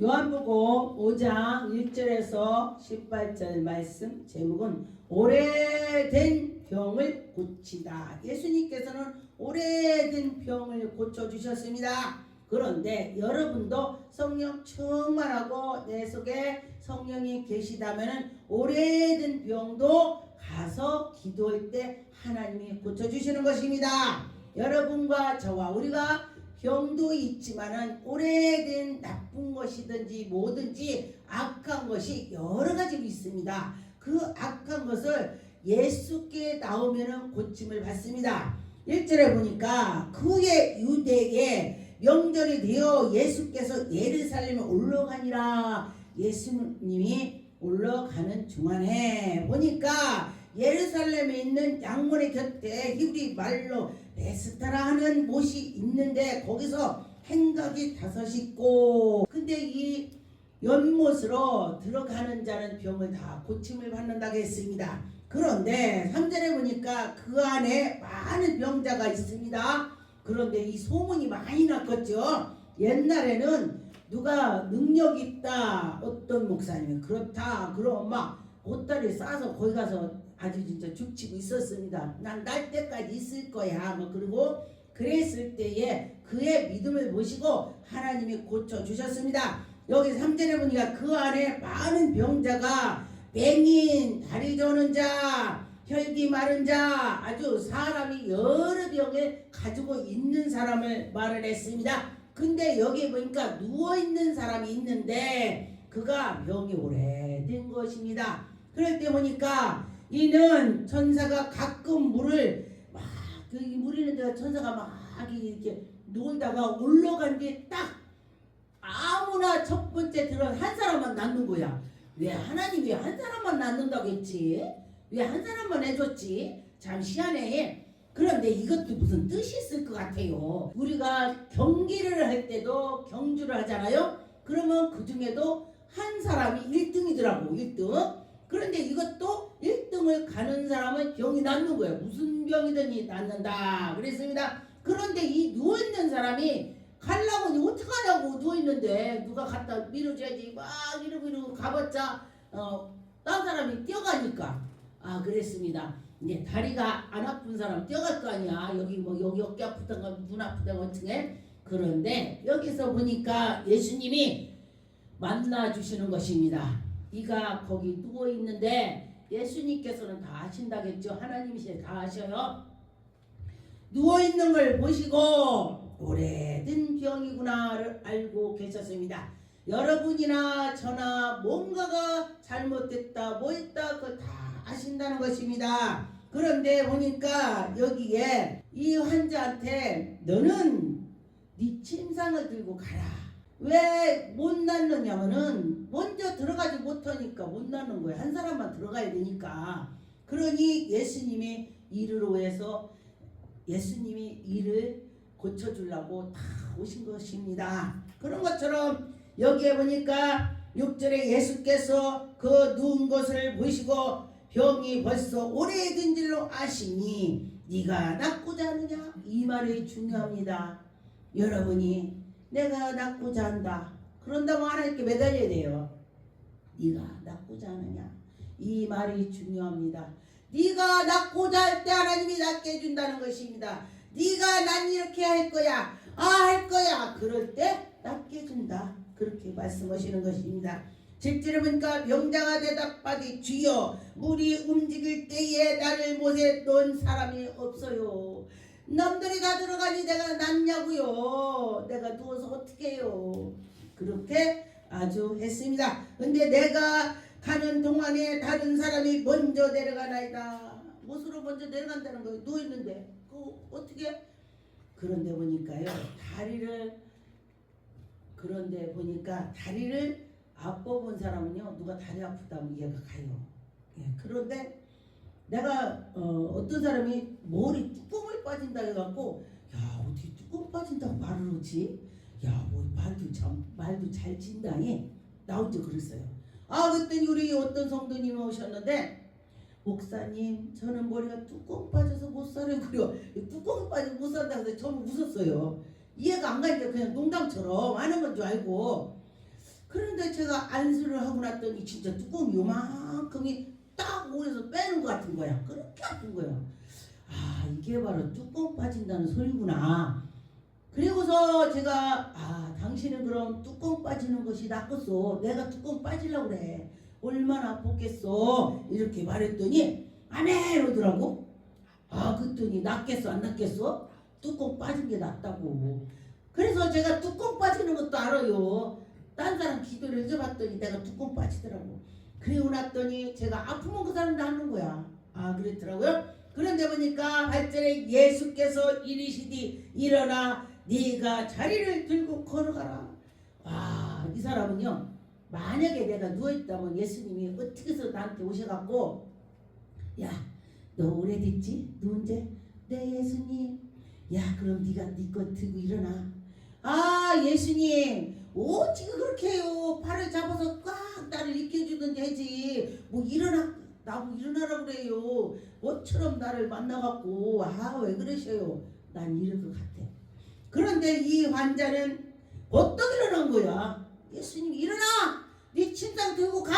요한복음 5장 1절에서 18절 말씀 제목은 오래된 병을 고치다. 예수님께서는 오래된 병을 고쳐주셨습니다. 그런데 여러분도 성령 충만하고 내 속에 성령이 계시다면 오래된 병도 가서 기도할 때 하나님이 고쳐주시는 것입니다. 여러분과 저와 우리가 병도 있지만은 오래된 나쁜 것이든지 뭐든지 악한 것이 여러 가지로 있습니다. 그 악한 것을 예수께 나오면은 고침을 받습니다. 1절에 보니까 그의 유대에 명절이 되어 예수께서 예루살렘에 올라가니라. 예수님이 올라가는 중간에 보니까 예루살렘에 있는 양문의 곁에 히브리 말로 베스타라 하는 못이 있는데 거기서 행각이 5 있고, 근데 이 연못으로 들어가는 자는 병을 다 고침을 받는다고 했습니다. 그런데 3절에 보니까 그 안에 많은 병자가 있습니다. 그런데 이 소문이 많이 났겠죠. 옛날에는 누가 능력 있다, 어떤 목사님이 그렇다, 그럼 막 보따리 싸서 거기 가서 아주 진짜 죽치고 있었습니다. 난 날 때까지 있을 거야. 뭐 그리고 그랬을 때에 그의 믿음을 보시고 하나님이 고쳐주셨습니다. 여기 3절에 보니까 그 안에 많은 병자가 맹인, 다리 저는 자, 혈기 마른 자, 아주 사람이 여러 병을 가지고 있는 사람을 말을 했습니다. 근데 여기 보니까 누워있는 사람이 있는데 그가 병이 오래된 것입니다. 그럴 때 보니까 이는 천사가 가끔 물을 막 물 있는 데가 천사가 막 이렇게 놀다가 올라간 뒤에 딱 아무나 첫 번째 들어간 한 사람만 낳는 거야. 왜 하나님이 한 사람만 낳는다고 했지? 왜 한 사람만 해줬지? 참 희한해. 그런데 이것도 무슨 뜻이 있을 것 같아요. 우리가 경기를 할 때도 경주를 하잖아요. 그러면 그 중에도 한 사람이 1등이더라고. 1등. 그런데 이것도 1등을 가는 사람은 병이 낫는 거예요. 무슨 병이든지 낫는다 그랬습니다. 그런데 이 누워있는 사람이 가려고 어떡하냐고, 누워있는데 누가 갖다 밀어줘야지 막 이러고 가봤자 딴 사람이 뛰어가니까 그랬습니다. 이제 다리가 안 아픈 사람 뛰어갈 거 아니야. 여기 뭐 여기 어깨 아프다가 눈 아프다가 어떻게. 그런데 여기서 보니까 예수님이 만나주시는 것입니다. 네가 거기 누워있는데 예수님께서는 다 아신다겠죠. 하나님이시래 다 아셔요. 누워있는 걸 보시고 오래된 병이구나를 알고 계셨습니다. 여러분이나 저나 뭔가가 잘못됐다 뭐 했다 그걸 다 아신다는 것입니다. 그런데 보니까 여기에 이 환자한테 너는 네 침상을 들고 가라. 왜 못 낳느냐면은 먼저 들어가지 못하니까 못 낳는 거예요. 한 사람만 들어가야 되니까. 그러니 예수님이 이를 위해서 예수님이 이를 고쳐주려고 다 오신 것입니다. 그런 것처럼 여기에 보니까 6절에 예수께서 그 누운 것을 보시고 병이 벌써 오래된 줄로 아시니 네가 낫고자 하느냐? 이 말이 중요합니다. 여러분이 내가 낫고자 한다. 그런다고 하나님께 매달려야 돼요. 네가 낫고자 하느냐? 이 말이 중요합니다. 네가 낫고자 할 때 하나님이 낫게 해준다는 것입니다. 네가 난 이렇게 할 거야. 할 거야. 그럴 때 낫게 해준다. 그렇게 말씀하시는 것입니다. 7절에 보니까 병자가 대답하되 주여 물이 움직일 때에 나를 못에 놓은 사람이 없어요. 남들이 다 들어가니 내가 낫냐고요. 내가 누워서 어떻게 해요. 그렇게 아주 했습니다. 근데 내가 가는 동안에 다른 사람이 먼저 내려가나이다. 못으로 먼저 내려간다는 거예요. 누워있는데 그거 어떻게. 그런데 보니까요 다리를 아파본 사람은요 누가 다리 아프다면 이해가 가요. 그런데 내가 어떤 사람이 머리 뚜껑을 빠진다 해갖고 야 어떻게 뚜껑 빠진다고 말을 하지? 야 뭐 말도 잘 진다니 나온지 그랬어요. 그랬더니 우리 어떤 성도님이 오셨는데 목사님 저는 머리가 뚜껑 빠져서 못 살아요. 그래요. 뚜껑 빠져서 못 산다고 해서 처음 웃었어요. 이해가 안 가니까 그냥 농담처럼 하는 건 줄 알고. 제가 안수를 하고 났더니 진짜 뚜껑이 요만큼이 딱 오에서 빼는 것 같은 거야. 그렇게 아픈 거야. 아, 이게 바로 뚜껑 빠진다는 소리구나. 그리고서 제가 당신은 그럼 뚜껑 빠지는 것이 낫겠어. 내가 뚜껑 빠지려고 그래. 얼마나 아팠겠어. 이렇게 말했더니 아멘 오더라고. 그랬더니 낫겠어 안 낫겠어? 뚜껑 빠진 게 낫다고. 그래서 제가 뚜껑 빠지는 것도 알아요. 딴 사람 기도를 해줘봤더니 내가 뚜껑 빠지더라고. 그리고 났더니 제가 아프면 그 사람 낫는 거야. 그랬더라고요. 그런데 보니까 8절에 예수께서 이르시되 일어나 네가 자리를 들고 걸어가라. 이 사람은요, 만약에 내가 누워있다면 예수님이 어떻게 해서 나한테 오셔갖고 야, 너 오래됐지? 누운데? 네 예수님. 야, 그럼 네가 네 것 들고 일어나. 예수님 어찌가 그렇게 해요. 팔을 잡아서 꽉 나를 일으켜주든지 하지. 뭐 나보고 일어나라고 그래요. 뭐처럼 나를 만나갖고 왜 그러셔요. 난 이럴 것 같아. 그런데 이 환자는 어떻게 일어난 거야. 예수님 일어나. 네 침상 들고 가.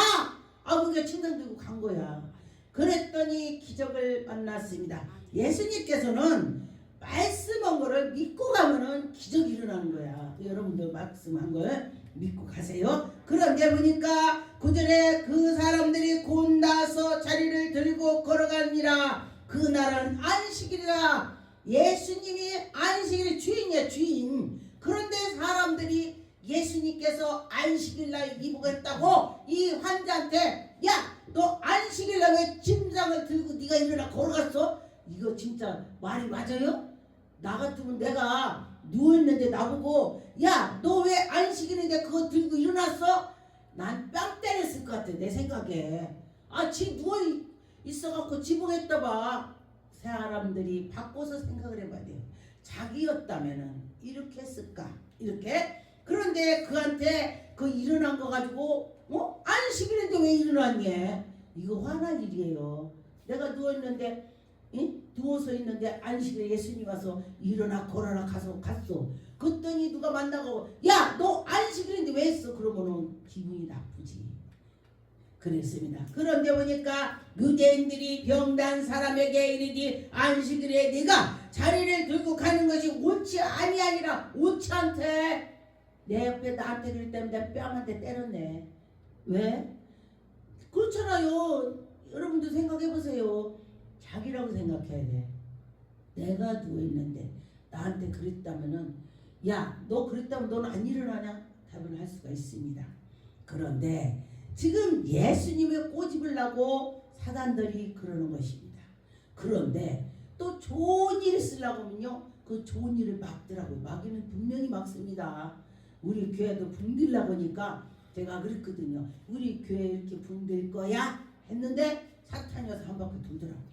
그러니까 침상 들고 간 거야. 그랬더니 기적을 만났습니다. 예수님께서는 말씀한 거를 믿고 가면은 기적이 일어나는 거야. 여러분들 말씀한 걸 믿고 가세요. 그런데 보니까 9절에 그 사람들이 곧 나서 자리를 들고 걸어가니라. 그날은 안식일이라. 예수님이 안식일의 주인이야, 주인. 그런데 사람들이 예수님께서 안식일날 이복했다고 이 환자한테 야, 너 안식일날 왜 침상을 들고 네가 일어나 걸어갔어? 이거 진짜 말이 맞아요? 나 같으면 내가 누워있는데 나보고 야, 너 왜 안식일인데 그거 들고 일어났어? 난 뺨 때렸을 것 같아, 내 생각에. 지 누워있어갖고 지붕했다 봐. 사람들이 바꿔서 생각을 해봐야 돼요. 자기였다면은 이렇게 했을까? 이렇게? 그런데 그한테 그 일어난 거 가지고 안식일인데 왜 일어났니? 이거 화날 일이에요. 내가 누워있는데 누워서 있는데 안식일에 예수님 와서 일어나 걸어라 갔어. 그랬더니 누가 만나고 야, 너 안식일인데 왜 했어? 그러면은 기분이 나쁘지. 그랬습니다. 그런데 보니까 유대인들이 병난 사람에게 이르되 안식일에 네가 자리를 들고 가는 것이 옳지 아니하니라. 옳지 않대. 내 옆에 나한테 그럴 때문에 뺨한테 때렸네. 왜? 그렇잖아요. 여러분도 생각해보세요. 자기라고 생각해야 돼. 내가 누워있는데 나한테 그랬다면은 야, 너 그랬다면 너는 안 일어나냐? 답을 할 수가 있습니다. 그런데 지금 예수님의 꼬집으려고 사단들이 그러는 것입니다. 그런데 또 좋은 일을 쓰려고 하면요, 그 좋은 일을 막더라고요. 막이는 분명히 막습니다. 우리 교회도 붕들라고 하니까 제가 그랬거든요. 우리 교회 이렇게 붕들 거야? 했는데 사탄이 와서 한 바퀴 돌더라고요.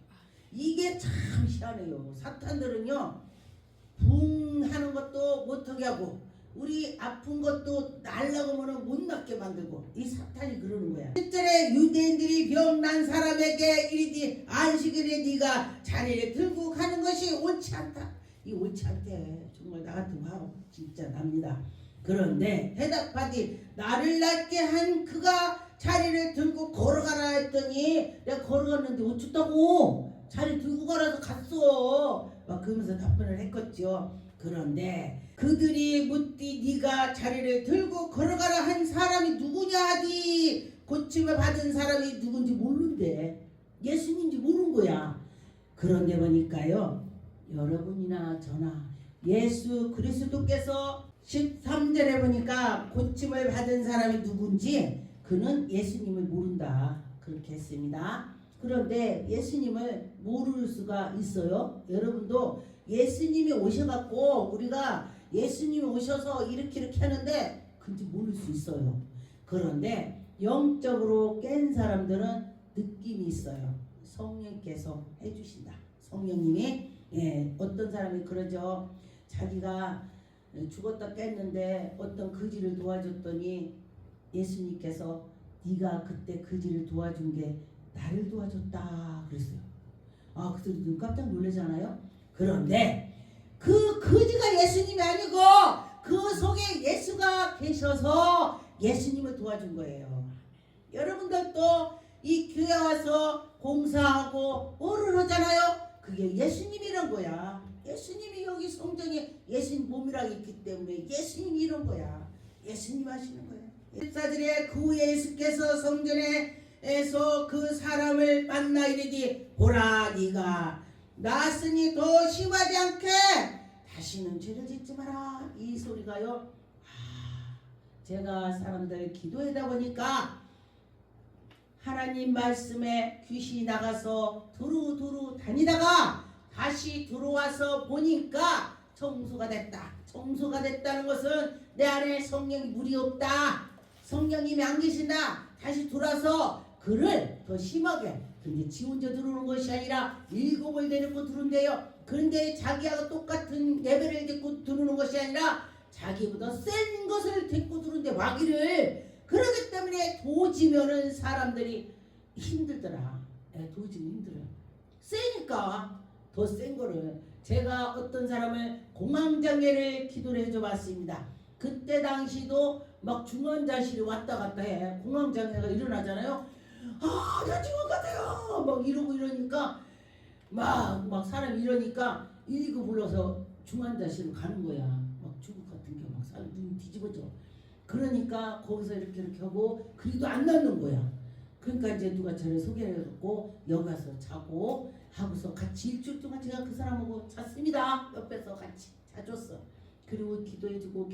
이게 참 희한해요. 사탄들은요, 붕 하는 것도 못하게 하고 우리 아픈 것도 날라고 하면 못 낫게 만들고, 이 사탄이 그러는 거야. 실제로 유대인들이 병난 사람에게 이르되 안식일에 네가 자리를 들고 가는 것이 옳지 않다. 이 옳지 않대. 정말 나 같은 화 진짜 납니다. 그런데 대답하되 나를 낫게 한 그가 자리를 들고 걸어가라 했더니 내가 걸어갔는데 어쩌다고 자리 들고 가라서 갔어. 막 그러면서 답변을 했겠죠. 그런데 그들이 묻디 네가 자리를 들고 걸어가라 한 사람이 누구냐 하디 고침을 받은 사람이 누군지 모르는데 예수님인지 모르는 거야. 그런데 보니까요, 여러분이나 저나 예수 그리스도께서 13절에 보니까 고침을 받은 사람이 누군지 그는 예수님을 모른다 그렇게 했습니다. 그런데 예수님을 모를 수가 있어요. 여러분도 예수님이 오셔갖고 우리가 예수님이 오셔서 이렇게 하는데 그런지 모를 수 있어요. 그런데 영적으로 깬 사람들은 느낌이 있어요. 성령께서 해주신다. 성령님이 어떤 사람이 그러죠. 자기가 죽었다 깼는데 어떤 거지를 도와줬더니 예수님께서 네가 그때 거지를 도와준 게 나를 도와줬다 그랬어요. 그래서 눈 깜짝 놀라잖아요. 그런데 그 거지가 예수님이 아니고 그 속에 예수가 계셔서 예수님을 도와준 거예요. 여러분들도 이 교회 와서 공사하고 뭐를 하잖아요. 그게 예수님이 이런 거야. 예수님이 여기 성전에 예수님 몸이라고 있기 때문에 예수님이 이런 거야. 예수님 하시는 거예요. 14절에 그 후에 예수께서 성전에서 그 사람을 만나 이르되 보라 네가 나았으니 더 심하지 않게 다시는 죄를 짓지 마라. 이 소리가요. 제가 사람들 기도하다 보니까 하나님 말씀에 귀신이 나가서 두루두루 다니다가 다시 들어와서 보니까 청소가 됐다. 청소가 됐다는 것은 내 안에 성령이 물이 없다. 성령님이 안 계신다. 다시 돌아서 그를 더 심하게, 근데 지 혼자 들어오는 것이 아니라 일곱을 데리고 들어온대요. 그런데 자기하고 똑같은 레벨을 데리고 들어오는 것이 아니라 자기보다 센 것을 데리고 들어온대. 마귀를. 그러기 때문에 도지면은 사람들이 힘들더라. 도지면 힘들어요. 세니까 더 센 거를. 제가 어떤 사람을 공황장애를 기도를 해줘 봤습니다. 그때 당시도 막 중환자실에 왔다 갔다 해. 공황장애가 일어나잖아요. 나 죽을 것 같아요. 막 이러고 이러니까 막 사람이 이러니까 119 불러서 중환자실로 가는 거야. 막 죽을 것 같은 게 막 사람 눈이 뒤집어져. 그러니까 거기서 이렇게 하고 그래도 안 낫는 거야. 그러니까 이제 누가 저를 소개를 해갖고 여기 가서 자고 하고서 같이 일주일 동안 제가 그 사람하고 잤습니다. 옆에서 같이 자줬어. 그리고 기도해주고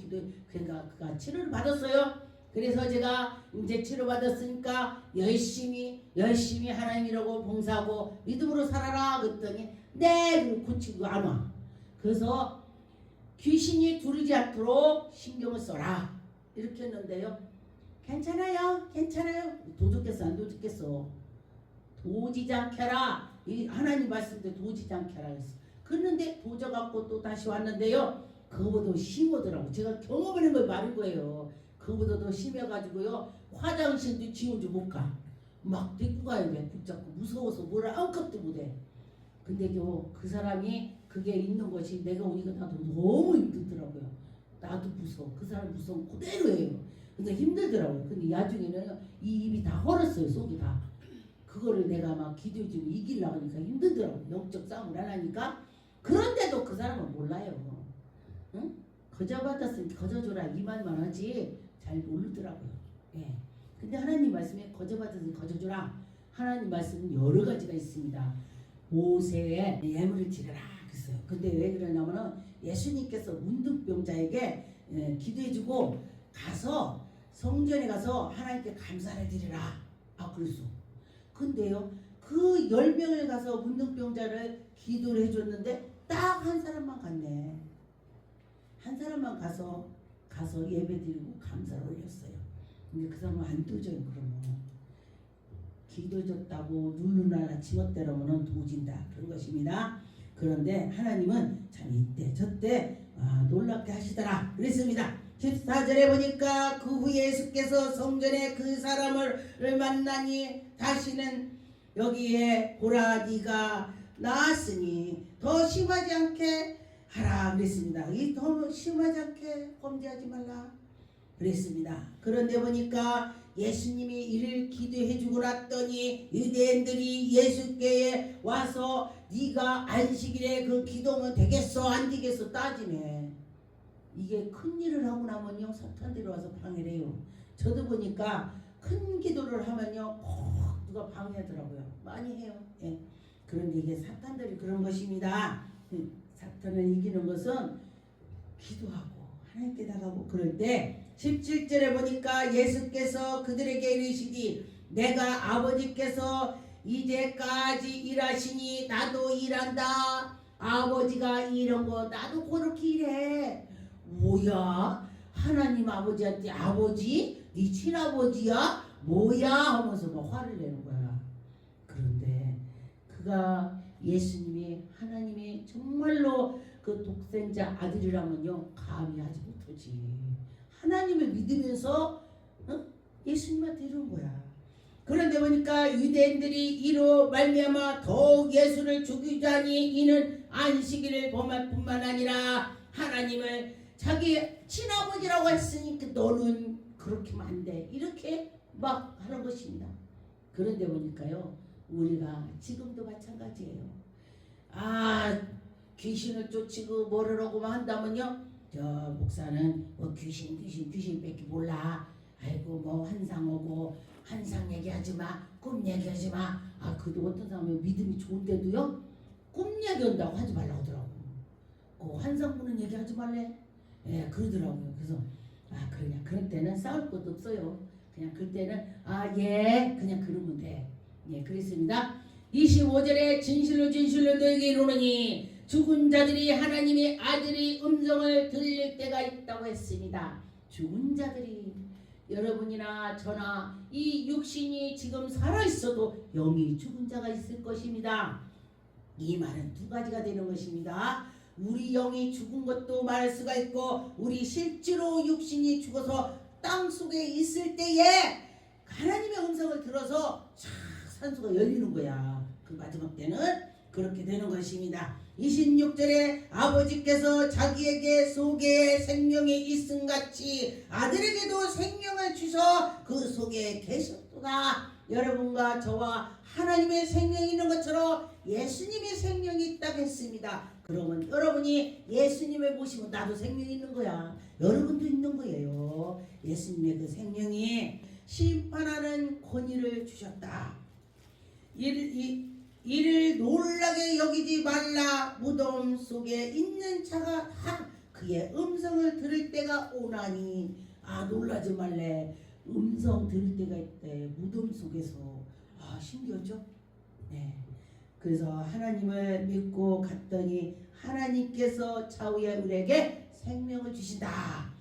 그러니까 그가 치료를 받았어요. 그래서 제가 이제 치료받았으니까 열심히 하나님이라고 봉사하고 믿음으로 살아라 그랬더니 네 고치고 안 와. 그래서 귀신이 두르지 않도록 신경을 써라 이렇게 했는데요. 괜찮아요. 도둑겠어 안 도둑겠어. 도지지 않게라. 이 하나님 말씀대로 도지지 않게라 했어. 그런데 도져갖고 또 다시 왔는데요. 그거보다 심하더라고. 제가 경험하는 걸 말인 거예요. 그거보다 더 심해가지고요. 화장실도 지 혼자 못 가. 막 데리고 가야 돼. 붙잡고 무서워서 뭐라 아무것도 못해. 근데 그 사람이 그게 있는 것이 내가 오니까 나도 너무 힘들더라고요. 나도 무서워. 그 사람 무서운 그대로예요. 근데 힘들더라고요. 근데 나중에는 이 입이 다 헐었어요. 속이 다. 그거를 내가 막 기도해 주면 이기려고 하니까 힘들더라고요. 영적 싸움을 안 하니까. 그런데도 그 사람은 몰라요. 응? 거저 받았으니 거저 줘라 이 말만 하지 잘 모르더라고요. 예. 근데 하나님 말씀에 거저 받았으니 거저 줘라. 하나님 말씀은 여러 가지가 있습니다. 모세의 예물을 드려라 그랬어요. 근데 왜 그러냐면은 예수님께서 문둥병자에게 기도해주고 가서 성전에 가서 하나님께 감사를 드리라. 그랬어. 근데요 그 10명을 가서 문둥병자를 기도를 해줬는데 딱 한 사람만 갔네. 한 사람만 가서 예배드리고 감사를 올렸어요. 근데 그 사람은 안 도져요. 그러면 기도해줬다고 누누나 지멋대로는 도진다 그런 것입니다. 그런데 하나님은 참 이때 저때 놀랍게 하시더라 그랬습니다. 14절에 보니까 그 후에 예수께서 성전에 그 사람을 만나니 다시는 여기에 보라 네가 나았으니 더 심하지 않게 하라 그랬습니다. 이 더 심하지 않게 범죄하지 말라 그랬습니다. 그런데 보니까 예수님이 이를 기도해주고 났더니 유대인들이 예수께에 와서 네가 안식일에 그 기도면 되겠어 안 되겠어 따지네. 이게 큰 일을 하고 나면요 사탄들이 와서 방해를 해요. 저도 보니까 큰 기도를 하면요 꼭 누가 방해하더라고요. 많이 해요. 예. 그런데 이게 사탄들이 그런 것입니다. 사탄을 이기는 것은 기도하고 하나님께 나가고 그럴 때 17절에 보니까 예수께서 그들에게 이르시되 내가 아버지께서 이제까지 일하시니 나도 일한다. 아버지가 이런 거 나도 그렇게 일해. 뭐야? 하나님 아버지한테 아버지? 네 친아버지야? 뭐야? 하면서 막 화를 내는 거야. 그런데 그가 예수님이 하나님이 정말로 그 독생자 아들이라면요 감히 하지 못하지. 하나님을 믿으면서 예수님한테 이런 거야. 그런데 보니까 유대인들이 이로 말미암아 더욱 예수를 죽이자니 이는 안식일을 범할 뿐만 아니라 하나님을 자기 친아버지라고 했으니까 너는 그렇게 하면 안 돼. 이렇게 막 하는 것입니다. 그런데 보니까요, 우리가 지금도 마찬가지예요. 아, 귀신을 쫓이고 뭐라고만 한다면요, 저 목사는 뭐 귀신밖에 몰라. 아이고 뭐 환상 오고 환상 얘기하지 마, 꿈 얘기하지 마. 아, 그도 어떤 사람이 믿음이 좋은데도요, 꿈 얘기한다고 하지 말라고 하더라고. 그 환상 보는 얘기하지 말래. 예, 그러더라고요. 그래서 아, 그러냐, 그럴 때는 싸울 것도 없어요. 그냥 그때는 아, 예, 그냥 그러면 돼. 예, 그랬습니다. 25절에 진실로 너에게 이르노니 죽은 자들이 하나님의 아들의 음성을 들릴 때가 있다고 했습니다. 죽은 자들이, 여러분이나 저나 이 육신이 지금 살아있어도 영이 죽은 자가 있을 것입니다. 이 말은 두 가지가 되는 것입니다. 우리 영이 죽은 것도 말할 수가 있고, 우리 실제로 육신이 죽어서 땅 속에 있을 때에 하나님의 음성을 들어서 쫙 산소가 열리는 거야. 그 마지막 때는 그렇게 되는 것입니다. 26절에 아버지께서 자기에게 속에 생명이 있음같이 아들에게도 생명을 주셔 그 속에 계셨도다. 여러분과 저와 하나님의 생명이 있는 것처럼 예수님의 생명이 있다고 했습니다. 그러면 여러분이 예수님을 보시면 나도 생명이 있는 거야. 여러분도 있는 거예요. 예수님의 그 생명이 심판하는 권위를 주셨다. 이를 놀라게 여기지 말라. 무덤 속에 있는 자가 다 그의 음성을 들을 때가 오나니. 아, 놀라지 말래. 음성 들을 때가 있대. 무덤 속에서. 아, 신기하죠? 네. 그래서 하나님을 믿고 갔더니 하나님께서 좌우에 우리에게 생명을 주신다.